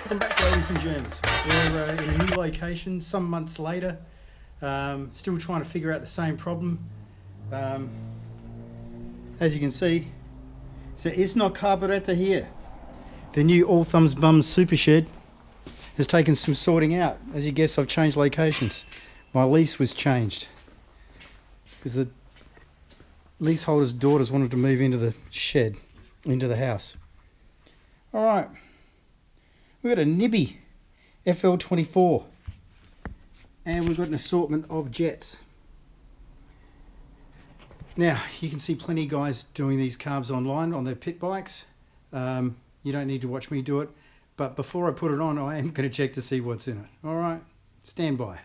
Welcome back, ladies and gents. We're in a new location some months later, still trying to figure out the same problem. As you can see, there is no carburetor here. The new All Thumbs Bums Super Shed has taken some sorting out. As you guess, I've changed locations. My lease was changed because the leaseholder's daughters wanted to move into the shed, into the house. All right. We've got a Nibby FL24 and we've got an assortment of jets. Now you can see plenty of guys doing these carbs online on their pit bikes. You don't need to watch me do it, but before I put it on I am going to check to see what's in it. Alright, stand by.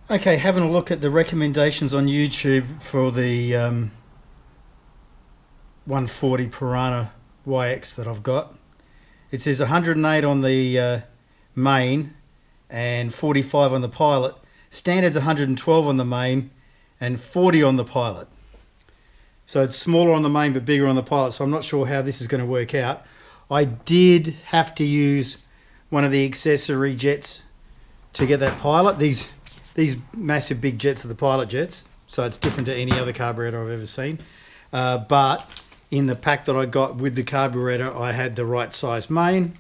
Okay, having a look at the recommendations on YouTube for the 140 Piranha YX that I've got. It says 108 on the main and 45 on the Pilot. Standard's 112 on the main and 40 on the Pilot. So it's smaller on the main but bigger on the Pilot, so I'm not sure how this is going to work out. I did have to use one of the accessory jets to get that Pilot. These massive big jets are the Pilot jets, so it's different to any other carburetor I've ever seen. But in the pack that I got with the carburetor, I had the right size main.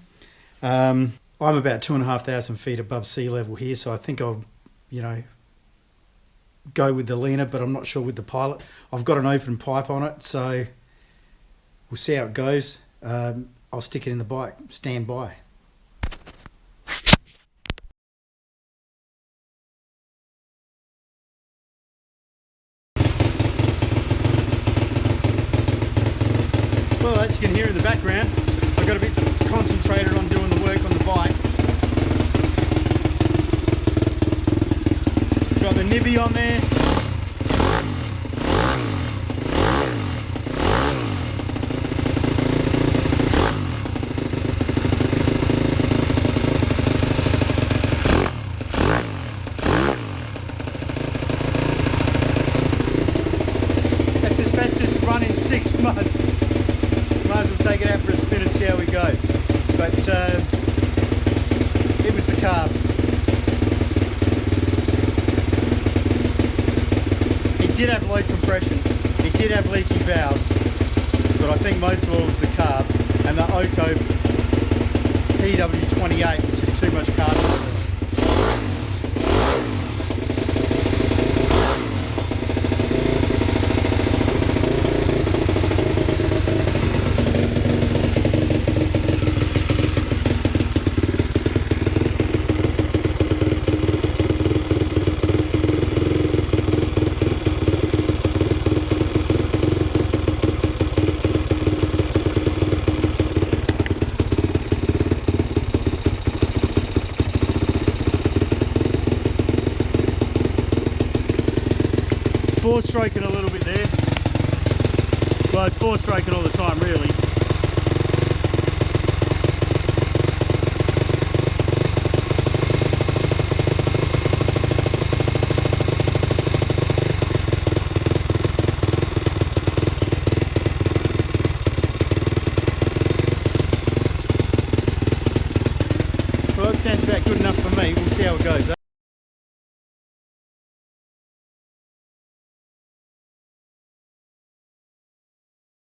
I'm about 2,500 feet above sea level here, so I think I'll, go with the leaner, but I'm not sure with the Pilot. I've got an open pipe on it, so we'll see how it goes. I'll stick it in the bike. Stand by. Well, as you can hear in the background, I've got a bit concentrated on doing the work on the bike. Got the Nibby on there. That's as best it's run in 6 months. Might as well take it out for a spin and see how we go. But it was the carb. It did have low compression. It did have leaky valves. But I think most of all was the carb. And the Oco PW28 was just too much carb. Four-stroking a little bit there. Well, it's four-stroking all the time really.